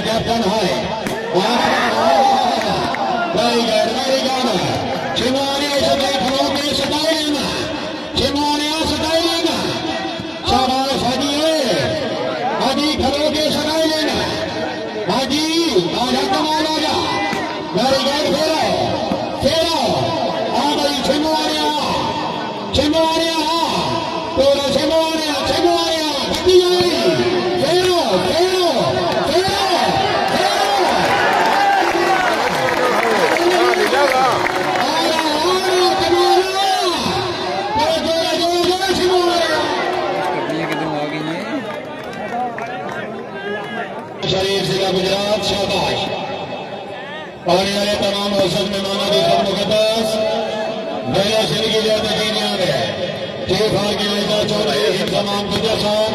captain है शाबाश हाजी हाजी खड़ो के सगाई लेना हाजी आजा कमाल आजा मेरी गैर फेरो आ भाई छिमवारिया तोरा छिमवारिया गड्डी आई फेरो शरीफ जिला गुजरात शाबाश आने वाले तमाम औसत मेहमानों की सब मुकद्दस मेरा जिंदगी ज्यादा जीने आ गए चीफ ऑर्गेनाइजर चौधरी तमाम गुजर साहब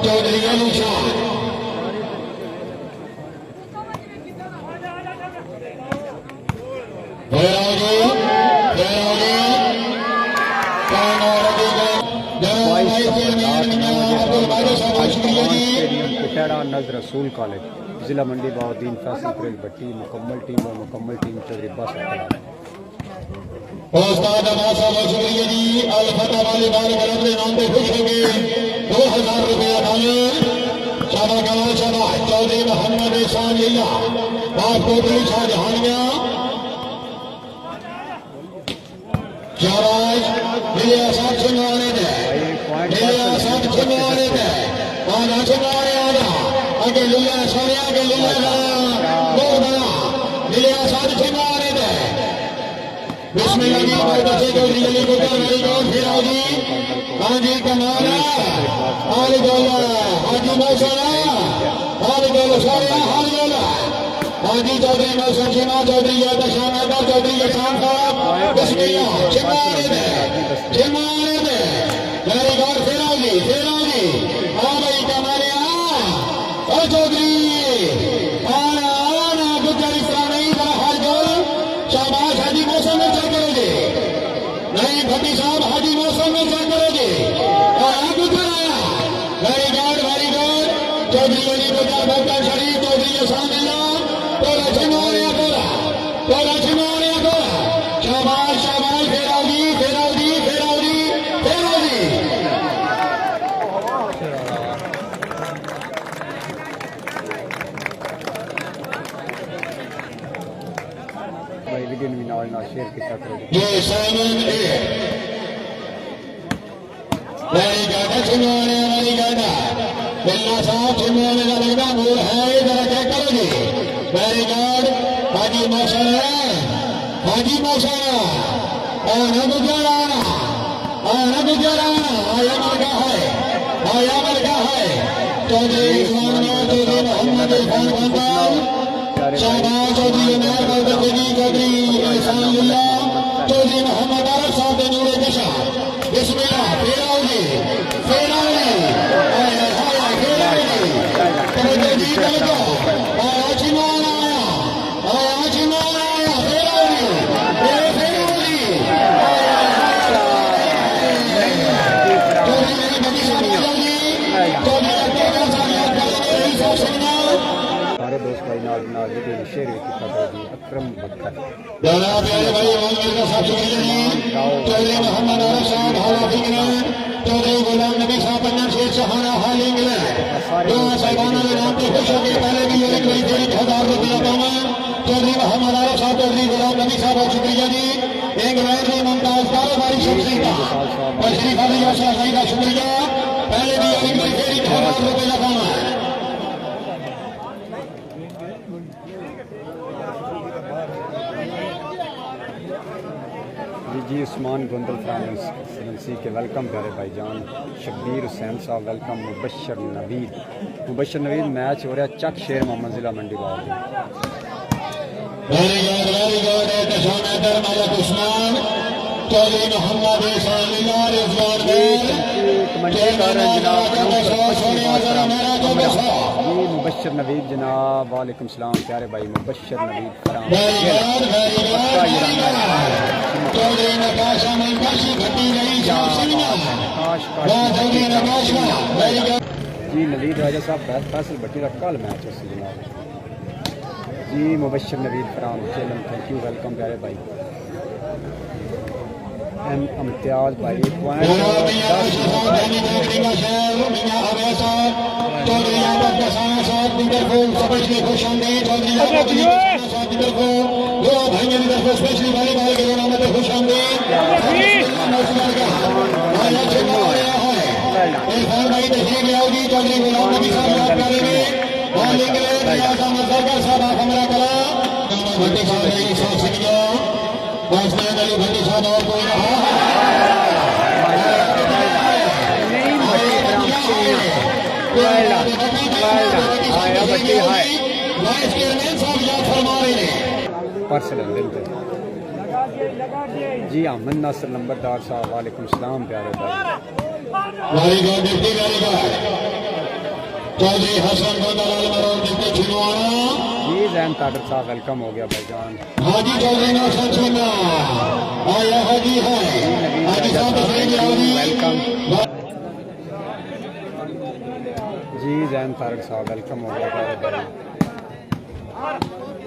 चौधरी अली शाह नज़र रसूल कॉलेज जिला मंडी बाउद्दीन फैसल परेल भट्टी मुकम्मल टीम और मुकम्मल टीम चौधरी बस शुक्रिया जी अलफता वाले बार गलत नाम पे खुश होंगे 2000 रुपया डाले शाबाश चौधरी मोहम्मद एहसान लीला आपको शाहजहानिया शाबाश मिले आसाद सुनवाने थे आजा सुनवाने आगे लिया सारे आगे लिया मिले आसाद सुनवाने थे बिस्मिल्लाह की बच्चे चौधरी अली गुजर मेरी गौर फिर जी हाजी कमाल हाजी बोला हाजी मौसला हाजी बोलो सारे हाजी बोला हाजी चौधरी मौसम सिन्हा चौधरी दशाना चौधरी शान साहब बिस्मिल्लाह छिमारे दे मेरी गौर फिर जी हाँ भाई कमाले चौधरी आना गुजर इस तरह नहीं था हर गोल शाबाश हाजी मौसम में चल करोगे नहीं भट्टी साहब हाजी मौसम में चल करोगे गुजर आया वेरी गुड चौधरी अली गुजर भक्ता शरीफ चौधरी एहसान लीला तोरा छिमारिया शाबाश फेराओ जी शेयर किया ये साइमन मेरी गाड़ा छिनवाने वाली गाड़ा बिल्ला साहब छिनवाने का लगना मूल है जरा क्या करोगे मेरी गाड़ हाजी मौसला आया मलका है चौधरी मोहम्मद इरफान खान शाहबाज चौधरी चौधरी एहसान लीला चौधरी मोहम्मद आरफ साहब नूरे कशा बिस्मिल्लाह फेराओगे सारे दोस्त भाई शेयर अक्रम बकर चौधरी मोहम्मद आरफ साहब चौधरी गुलाम नबी साहब पन्ना शेर सहाना हाल इंग्लैंड साहिबाना के नाम पे खुश होकर पहले भी एक बड़ी 1000 रुपया पाना चौधरी मोहम्मद आरफ साहब चौधरी गुलाम नबी साहब बहुत शुक्रिया जी इंग्लैंड में मुमताज कारोबारी शख्सियत का तशरीफ अली शाही का शुक्रिया पहले भी एक बड़ी 1000 रुपया पाना जी उस्मान गोंदल फ्रांसी के वेलकम करे भाईजान शब्बीर हुसैन साहब वेलकम मुबशर नवीद मैच हो रहा चक शेर मोहम्मद जिला मंडी बाउद्दीन चौधरी मोहम्मद इस्माइल रिजवान कमेंट्री कर रहे हैं जनाब जी मुबशर नवीद जनाब वालेकुम सलाम प्यारे भाई मुबशर नवीद फराम चौधरी नकाशा मनकाशी घटी रही जी नवीद राजा साहब फैसल भट्टी का कल मैच है जनाब जी मुबशर नवीद फराम चेलम थैंक यू वेलकम प्यारे भाई इम्तियाज भाई पॉइंट भट्टी साहब और कोई रहा पर्सनल दिल पे जी अमन नासर नंबरदार साहब वालेकुम सलाम प्यारे भाई चौधरी हसन जी जैन ताकर साहब वेलकम हो गया भाईजान हाजी चौधरी आया हाजी है वेलकम जी जैन तारक साहब वेलकम हो गया प्यारे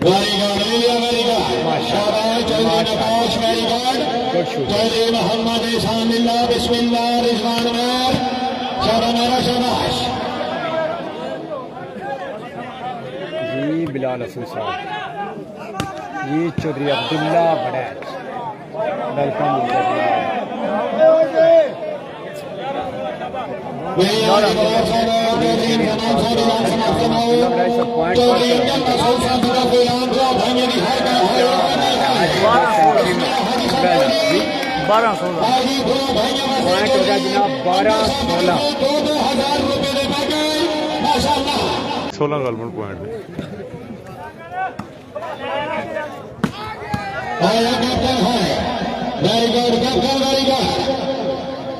भाई चौधरी मोहम्मद इस्माइल बिस्मिल्लाह रिजवान शाबाश जी बिलाल हसन साहब जी चौधरी अब्दुल्ला बड़ैच वेलकम बारह पॉइंट हो गया जनाब 12-16 16 गलमन पॉइंट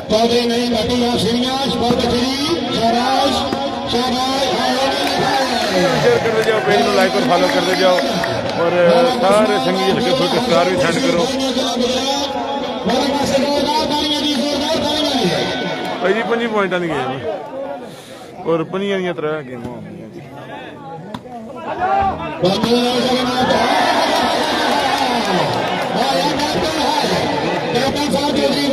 चौधरी नहीं घटी श्रीनिवास बहुत अच्छी शाबाश शेयर करते जाओ पेज को लाइक और फॉलो करते जाओ और सारे संगी लगे छोटे स्टार भी सेंड करो भाई जी 5 पॉइंटा की गेम और 5 दियां 3 गेमां कैप्टन साहब चौधरी